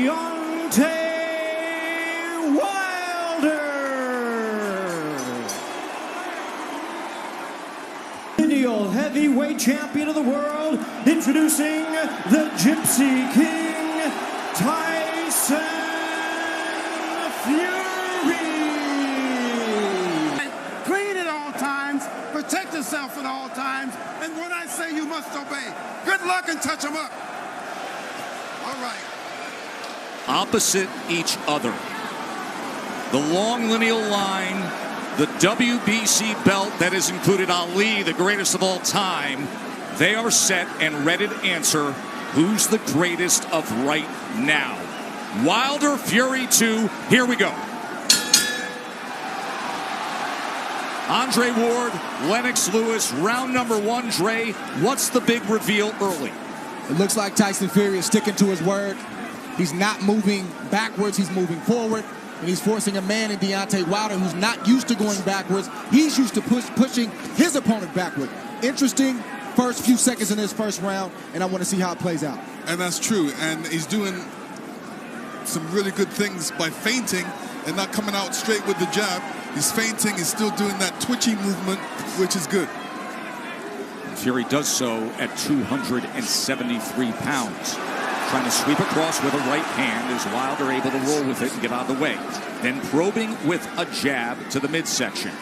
Deontey Uwilder. Lineal heavyweight champion of the world, introducing the Gypsy King, Tyson Fury. Clean at all times, protect yourself at all times, and when I say you must obey, good luck and touch them up. All right. Opposite each other. The long lineal line, the WBC belt that has included Ali, the greatest of all time. They are set and ready to answer who's the greatest of right now. Wilder, Fury 2, here we go. Andre Ward, Lennox Lewis, round number 1. Dre, what's the big reveal early? It looks like Tyson Fury is sticking to his word. He's not moving backwards, he's moving forward. And he's forcing a man in Deontay Wilder who's not used to going backwards. He's used to pushing his opponent backward. Interesting first few seconds in this first round, and I want to see how it plays out. And that's true. And he's doing some really good things by feinting and not coming out straight with the jab. He's feinting, he's still doing that twitchy movement, which is good. Fury does so at 273 pounds. Trying to sweep across with a right hand as Wilder able to roll with it and get out of the way. Then probing with a jab to the midsection.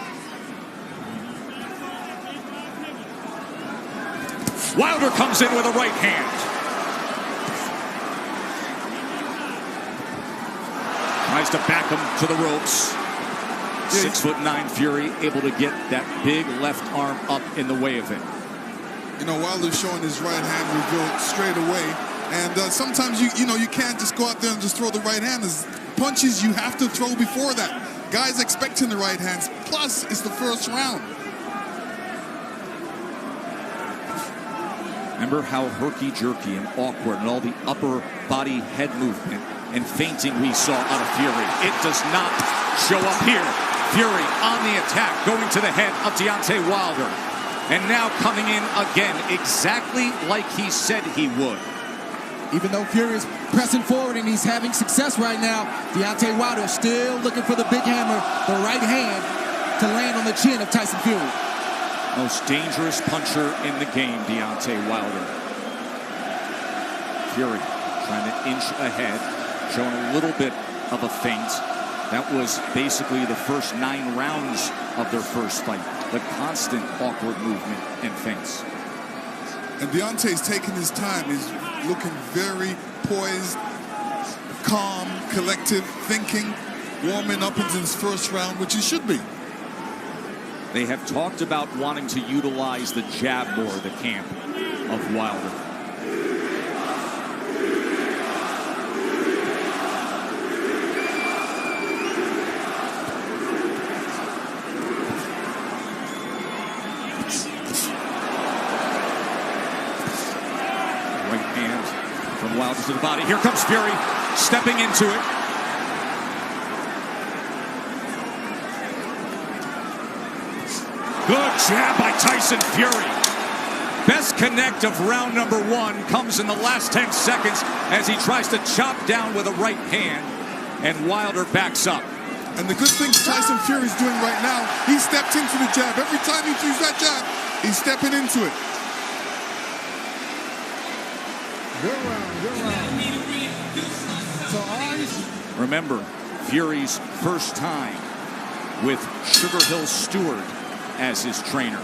Wilder comes in with a right hand. Tries to back him to the ropes. 6'9" Fury able to get that big left arm up in the way of it. You know, Wilder's showing his right hand reveal straight away. And sometimes you can't just go out there and just throw the right hand. There's punches you have to throw before that. Guys expecting the right hands. Plus, it's the first round. Remember how herky-jerky and awkward and all the upper body head movement and feinting we saw out of Fury. It does not show up here. Fury on the attack, going to the head of Deontay Wilder. And now coming in again, exactly like he said he would. Even though Fury is pressing forward and he's having success right now, Deontay Wilder is still looking for the big hammer, the right hand, to land on the chin of Tyson Fury. Most dangerous puncher in the game, Deontay Wilder. Fury trying to inch ahead, showing a little bit of a feint. That was basically the first 9 rounds of their first fight. The constant awkward movement and feints. And Deontay's taking his time. He's looking very poised, calm, collective, thinking, warming up into his first round, which he should be. They have talked about wanting to utilize the jab more, the camp of Wilder. Wilder to the body. Here comes Fury, stepping into it. Good jab by Tyson Fury. Best connect of round number 1 comes in the last 10 seconds as he tries to chop down with a right hand, and Wilder backs up. And the good thing Tyson Fury's doing right now, he stepped into the jab. Every time he throws that jab, he's stepping into it. Good round. So remember, Fury's first time with Sugar Hill Stewart as his trainer.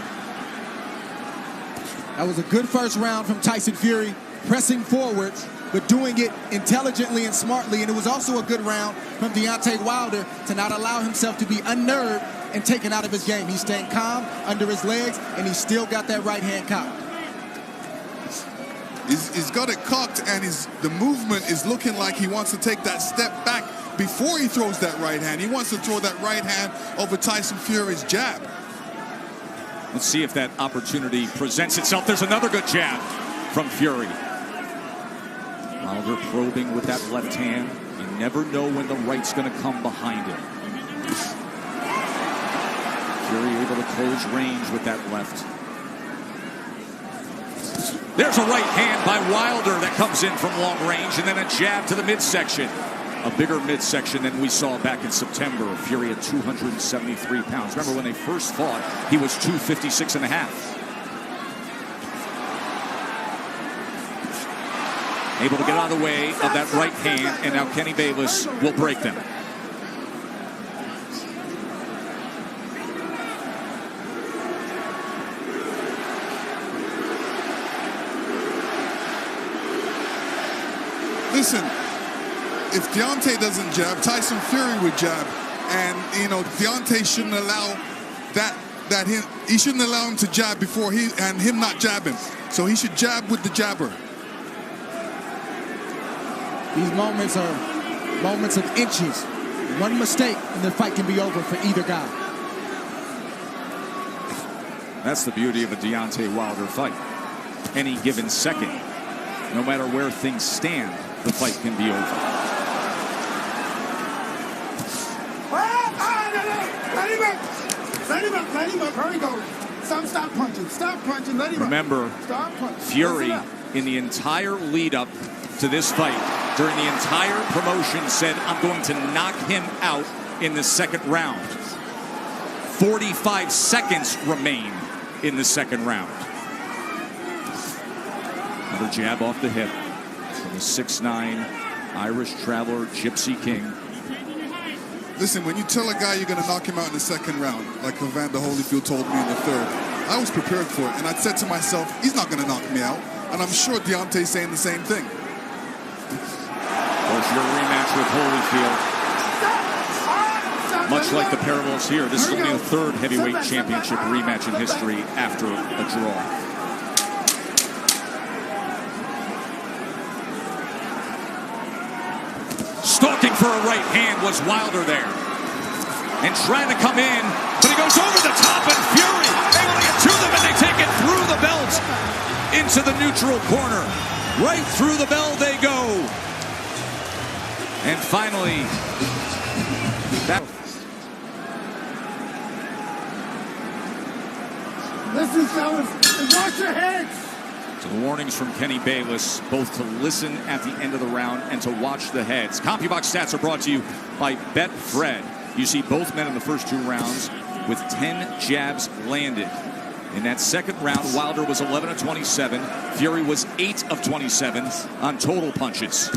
That was a good first round from Tyson Fury, pressing forward, but doing it intelligently and smartly. And it was also a good round from Deontay Wilder to not allow himself to be unnerved and taken out of his game. He's staying calm under his legs, and he's still got that right hand cocked. He's got it cocked, and the movement is looking like he wants to take that step back before he throws that right hand. He wants to throw that right hand over Tyson Fury's jab. Let's see if that opportunity presents itself. There's another good jab from Fury. Wilder probing with that left hand. You never know when the right's going to come behind him. Fury able to close range with that left. There's a right hand by Wilder that comes in from long range, and then a jab to the midsection. A bigger midsection than we saw back in September. Fury at 273 pounds. Remember when they first fought, he was 256 and a half. Able to get out of the way of that right hand, and now Kenny Bayless will break them. Listen, if Deontay doesn't jab, Tyson Fury would jab, and you know Deontay shouldn't allow he shouldn't allow him to jab before him not jabbing. So he should jab with the jabber. These moments are moments of inches. One mistake and the fight can be over for either guy. That's the beauty of a Deontay Wilder fight. Any given second, no matter where things stand, the fight can be over. Let him up. Hurry, go. Stop punching. Let him Remember, Fury, in the entire lead up to this fight, during the entire promotion, said, I'm going to knock him out in the second round. 45 seconds remain in the second round. Another jab off the hip from the 6'9" Irish traveler, Gypsy King. Listen, when you tell a guy you're going to knock him out in the second round, like Evander Holyfield told me in the third, I was prepared for it, and I said to myself, he's not going to knock me out. And I'm sure Deontay's saying the same thing. Well, your rematch with Holyfield. Much like the parallels here, this is only the third heavyweight championship rematch in history after a draw. Stalking for a right hand was Wilder there. And trying to come in, but he goes over the top, and Fury able to get to them, and they take it through the belt into the neutral corner. Right through the bell they go. And finally, listen, fellas, watch your heads. So the warnings from Kenny Bayless, both to listen at the end of the round and to watch the heads. CompuBox stats are brought to you by Betfred. You see both men in the first two rounds with 10 jabs landed. In that second round, Wilder was 11 of 27. Fury was 8 of 27 on total punches.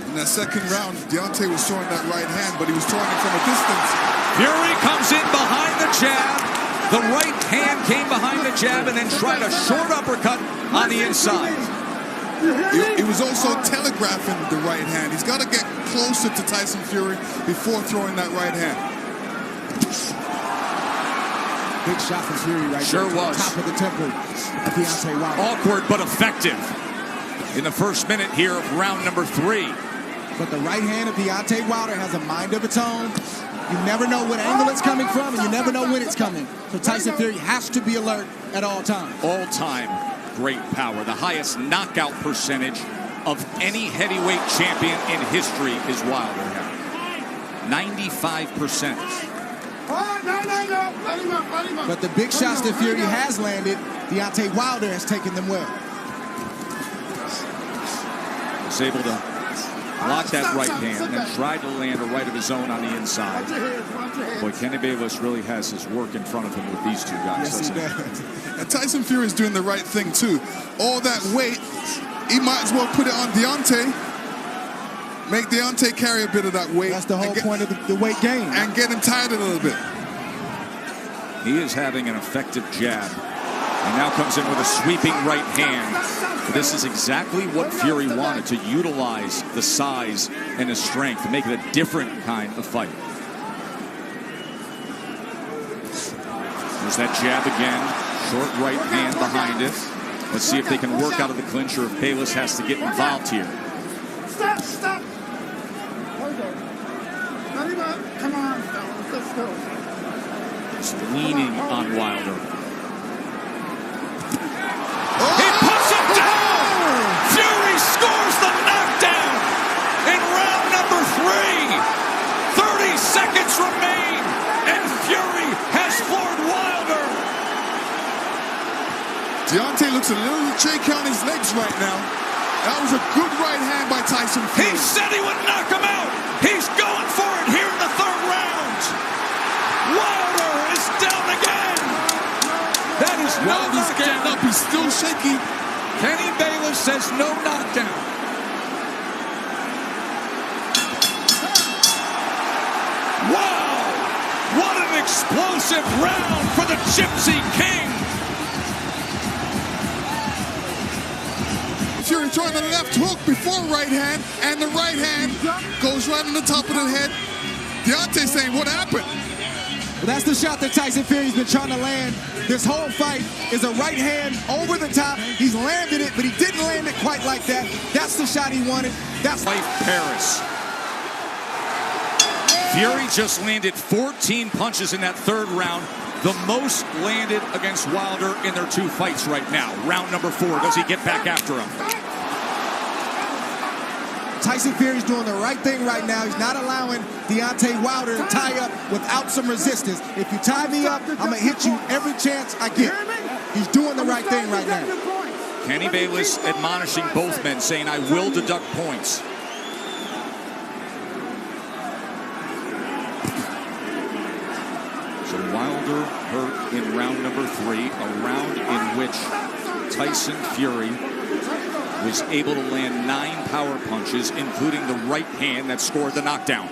In that second round, Deontay was throwing that right hand, but he was throwing it from a distance. Fury comes in behind the jab. The right hand came behind the jab and then tried a short uppercut on the inside. He was also telegraphing the right hand. He's got to get closer to Tyson Fury before throwing that right hand. Big shot from Fury right there. Sure was. Top of the temple of Deontay Wilder. Awkward but effective in the first minute here of round number 3. But the right hand of Deontay Wilder has a mind of its own. You never know what angle it's coming from, and you never know when it's coming. So Tyson Fury has to be alert at all times. All time great power. The highest knockout percentage of any heavyweight champion in history is Wilder. 95%. But the big shots that Fury has landed, Deontay Wilder has taken them well. Was able to block that right hand and then tried to land a right of his own on the inside. Boy, Kenny Bayless really has his work in front of him with these two guys. Yes, he does. And Tyson Fury is doing the right thing, too. All that weight, he might as well put it on Deontay. Make Deontay carry a bit of that weight. That's the whole point of the weight game. And get him tired a little bit. He is having an effective jab. And now comes in with a sweeping right hand. This is exactly what Fury wanted, to utilize the size and the strength to make it a different kind of fight. There's that jab again. Short right hand behind it. Let's see if they can work out of the clinch or if Bayless has to get involved here. Stop. Come on, fellas. Let's go. Just leaning on Wilder. He puts it down! Fury scores the knockdown in round number 3. Deontay looks a little shaky on his legs right now. That was a good right hand by Tyson Fury. He said he would knock him out. He's going for it here in the third round. Wilder is down again. That is no Wilder's getting up. He's still shaky. Kenny Bayless says no knockdown. Wow! What an explosive round for the Gypsy King. Fury throwing the left hook before right hand, and the right hand goes right on the top of the head. Deontay saying, what happened? Well, that's the shot that Tyson Fury's been trying to land this whole fight, is a right hand over the top. He's landed it, but he didn't land it quite like that. That's the shot he wanted. That's Life Paris. Fury just landed 14 punches in that third round, the most landed against Wilder in their two fights right now. Round number 4, does he get back after him? Tyson Fury's doing the right thing right now. He's not allowing Deontay Wilder to tie up without some resistance. If you tie me up, I'm going to hit you every chance I get. He's doing the right thing right now. Kenny Bayless admonishing both men, saying, I will deduct points. So Wilder hurt in round number 3, a round in which Tyson Fury was able to land 9 power punches, including the right hand that scored the knockdown.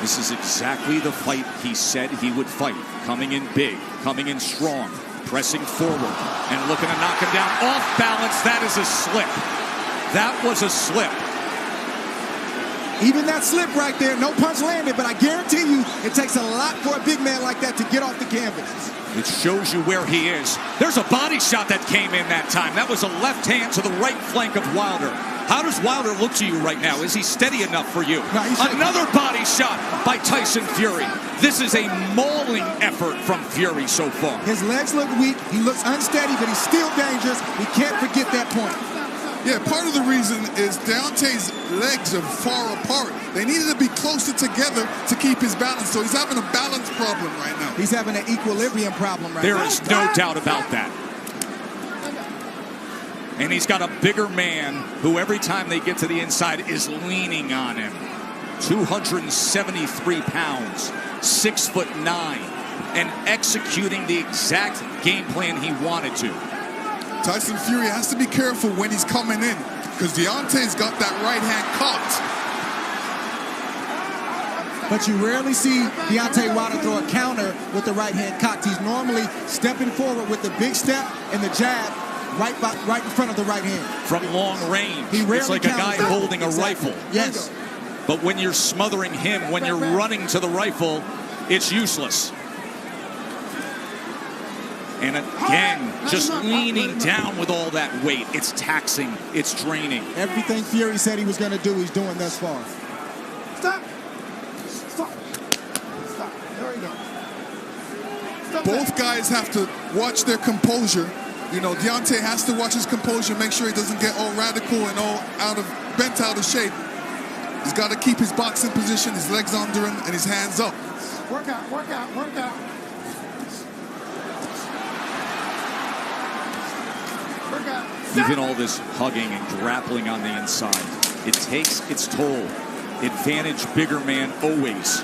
This is exactly the fight he said he would fight. Coming in big, coming in strong, pressing forward, and looking to knock him down. Off balance, that is a slip. That was a slip. Even that slip right there, no punch landed, but I guarantee you it takes a lot for a big man like that to get off the canvas. It shows you where he is. There's a body shot that came in that time. That was a left hand to the right flank of Wilder. How does Wilder look to you right now? Is he steady enough for you? No, another body shot by Tyson Fury. This is a mauling effort from Fury so far. His legs look weak. He looks unsteady, but he's still dangerous. We can't forget that point. Yeah, part of the reason is Deontay's legs are far apart. They needed to be closer together to keep his balance. So he's having a balance problem right now. He's having an equilibrium problem right now. There is no doubt about that. And he's got a bigger man who every time they get to the inside is leaning on him. 273 pounds, 6'9", and executing the exact game plan he wanted to. Tyson Fury has to be careful when he's coming in, because Deontay's got that right hand caught. But you rarely see Deontay Wilder throw a counter with the right hand cocked. He's normally stepping forward with the big step and the jab right in front of the right hand. From long range, it's like a guy holding a rifle. Yes. But when you're smothering him, when you're running to the rifle, it's useless. And again, just leaning down with all that weight. It's taxing. It's draining. Everything Fury said he was going to do, he's doing thus far. Stop. Stop. Stop. There we go. Stop. Both guys have to watch their composure. You know, Deontay has to watch his composure, make sure he doesn't get all radical and all bent out of shape. He's got to keep his boxing position, his legs under him, and his hands up. Work out, work out, work out. Even all this hugging and grappling on the inside, it takes its toll. Advantage bigger man always.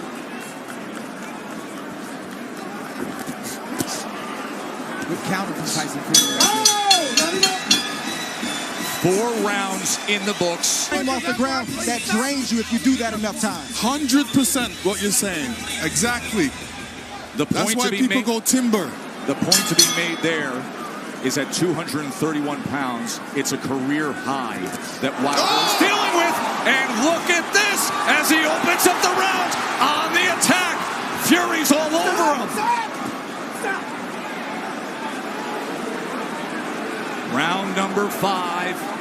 Good counter from Tyson Fury. 4 rounds in the books. Off the ground, that drains you if you do that enough times. 100% what you're saying. Exactly. The point That's why to be people made, go timber. The point to be made there is at 231 pounds. It's a career high that Wilder is dealing with. And look at this as he opens up the round on the attack. Fury's all over him. Round number 5.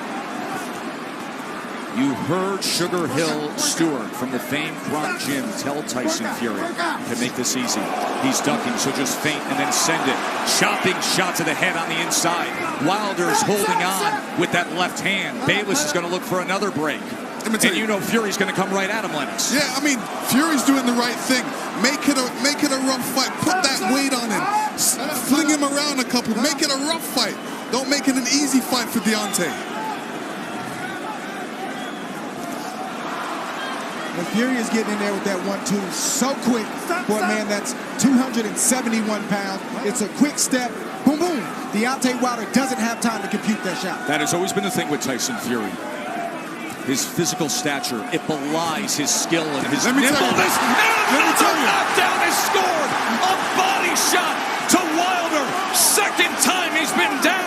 You heard Sugar Hill Stewart from the famed Bronx Gym tell Tyson Fury to make this easy. He's ducking, so just feint and then send it. Chopping shot to the head on the inside. Wilder's holding on with that left hand. Bayless is going to look for another break. And you know Fury's going to come right at him, Lennox. Yeah, I mean, Fury's doing the right thing. Make it a rough fight. Put that weight on him. him around a couple. Make it a rough fight. Don't make it an easy fight for Deontay. And Fury is getting in there with that 1-2 so quick for a man that's 271 pounds. It's a quick step. Boom, boom. Deontay Wilder doesn't have time to compute that shot. That has always been the thing with Tyson Fury. His physical stature, it belies his skill and his nimbleness. Another knockdown is scored. A body shot to Wilder. Second time he's been down.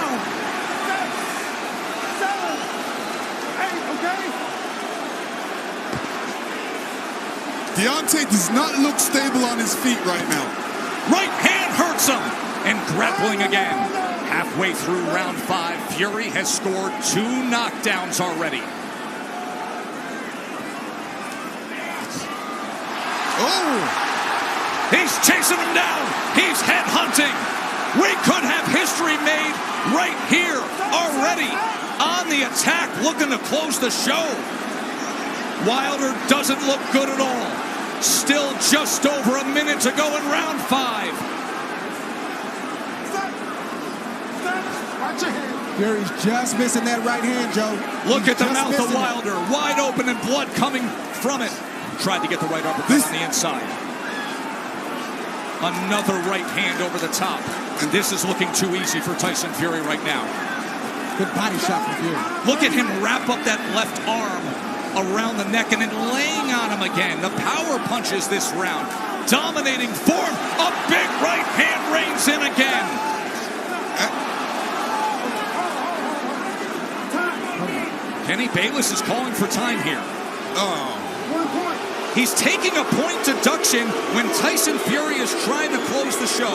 Deontay does not look stable on his feet right now. Right hand hurts him. And grappling again. Halfway through round 5, Fury has scored 2 knockdowns already. Oh! He's chasing him down. He's headhunting. We could have history made right here already. On the attack, looking to close the show. Wilder doesn't look good at all. Still just over a minute to go in round 5. Fury's just missing that right hand, Joe. Look at the mouth of Wilder. Wide open and blood coming from it. Tried to get the right uppercut on the inside. Another right hand over the top. And this is looking too easy for Tyson Fury right now. Good body shot from Fury. Look at him wrap up that left arm around the neck and then laying on him again. The power punches this round. Dominating form. A big right hand reigns in again. Kenny Bayless is calling for time here. Oh. He's taking a point deduction when Tyson Fury is trying to close the show.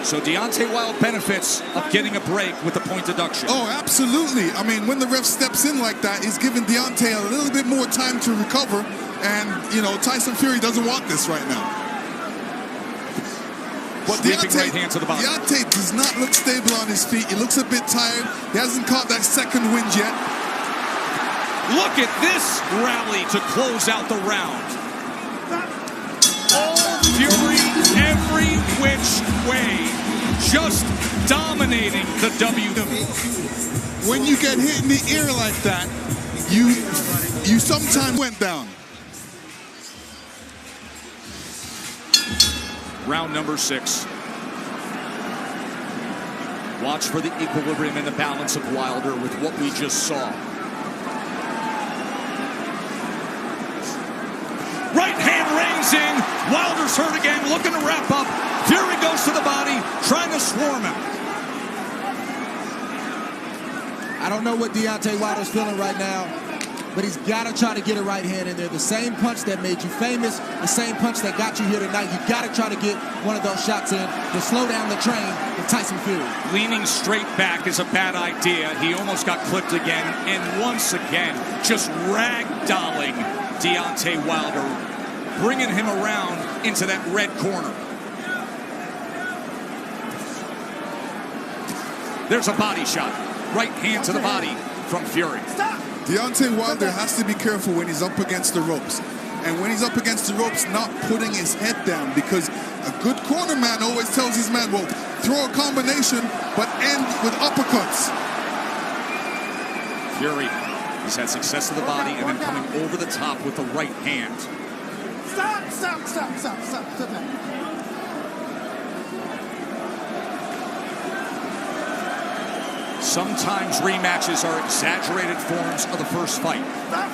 So Deontay Wilder benefits of getting a break with the point deduction. Oh, absolutely. I mean, when the ref steps in like that, he's giving Deontay a little bit more time to recover. And, you know, Tyson Fury doesn't want this right now. But Deontay, right hand to the body. Deontay does not look stable on his feet. He looks a bit tired. He hasn't caught that second wind yet. Look at this rally to close out the round. All Fury every which way, just dominating the WWE. When you get hit in the ear like that, you sometimes went down. Round number 6. Watch for the equilibrium and the balance of Wilder with what we just saw. Right hand reins in. Wilder's hurt again, looking to wrap up. Fury goes to the body, trying to swarm him. I don't know what Deontay Wilder's feeling right now, but he's got to try to get a right hand in there. The same punch that made you famous, the same punch that got you here tonight. You got to try to get one of those shots in to slow down the train with Tyson Fury. Leaning straight back is a bad idea. He almost got clipped again, and once again, just ragdolling Deontay Wilder, bringing him around into that red corner. There's a body shot. Right hand to the body from Fury. Deontay Wilder has to be careful when he's up against the ropes. And when he's up against the ropes, not putting his head down, because a good corner man always tells his man, well, throw a combination, but end with uppercuts. Fury has had success to the body and then coming over the top with the right hand. Stop that. Sometimes rematches are exaggerated forms of the first fight.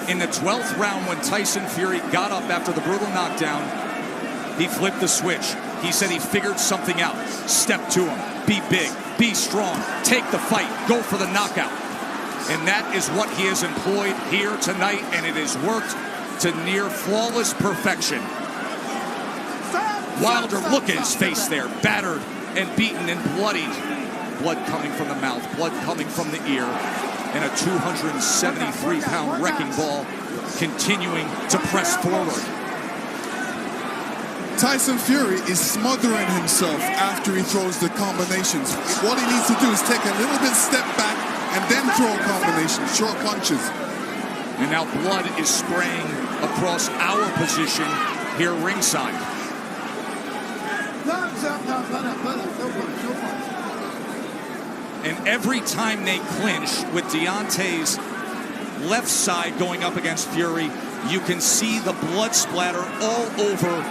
In the 12th round, when Tyson Fury got up after the brutal knockdown, he flipped the switch. He said he figured something out. Step to him. Be big. Be strong. Take the fight. Go for the knockout. And that is what he has employed here tonight, and it has worked to near flawless perfection. Wilder, look at his face there. Battered and beaten and bloodied. Blood coming from the mouth, blood coming from the ear, and a 273-pound wrecking ball continuing to press forward. Tyson Fury is smothering himself after he throws the combinations. What he needs to do is take a little bit step back and then throw a combination, short punches. And now blood is spraying across our position here ringside. And every time they clinch with Deontay's left side going up against Fury, you can see the blood splatter all over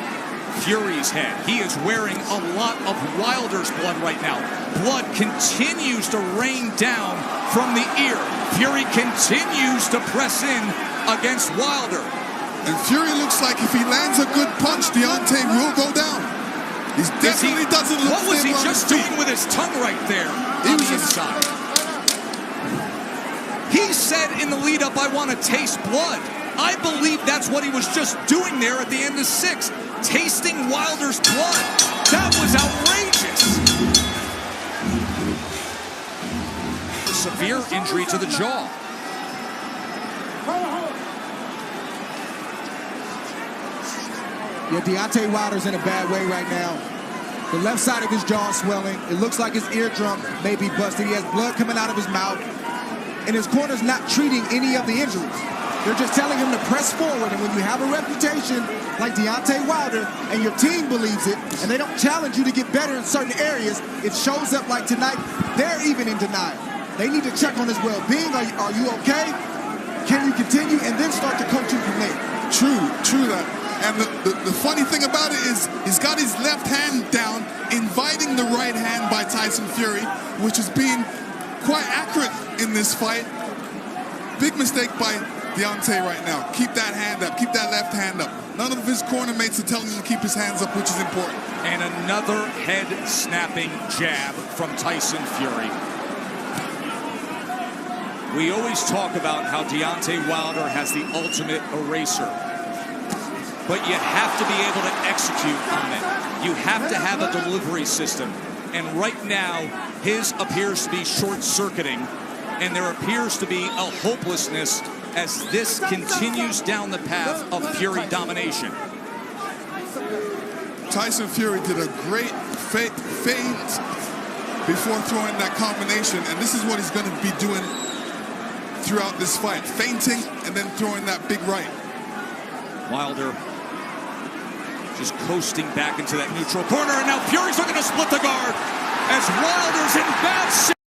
Fury's head. He is wearing a lot of Wilder's blood right now. Blood continues to rain down from the ear. Fury continues to press in against Wilder. And Fury looks like if he lands a good punch, Deontay will go down. He definitely doesn't look. What was he just doing with his tongue right there on the inside? He said in the lead-up, I want to taste blood. I believe that's what he was just doing there at the end of 6, tasting Wilder's blood. That was outrageous. A severe injury to the jaw. Yeah, Deontay Wilder's in a bad way right now. The left side of his jaw is swelling. It looks like his eardrum may be busted. He has blood coming out of his mouth. And his corner's not treating any of the injuries. They're just telling him to press forward. And when you have a reputation like Deontay Wilder and your team believes it, and they don't challenge you to get better in certain areas, it shows up like tonight. They're even in denial. They need to check on his well-being. Are you okay? Can you continue? And then start to coach him from there. True that. And the funny thing about it is he's got his left hand down, inviting the right hand by Tyson Fury, which is being quite accurate in this fight. Big mistake by Deontay right now. Keep that hand up. Keep that left hand up. None of his corner mates are telling him to keep his hands up, which is important. And another head-snapping jab from Tyson Fury. We always talk about how Deontay Wilder has the ultimate eraser. But you have to be able to execute on it. You have to have a delivery system. And right now, his appears to be short-circuiting. And there appears to be a hopelessness as this continues down the path of Fury domination. Tyson Fury did a great feint before throwing that combination. And this is what he's going to be doing throughout this fight. Feinting and then throwing that big right. Wilder just coasting back into that neutral corner, and now Fury's looking to split the guard as Wilder's in bad shape.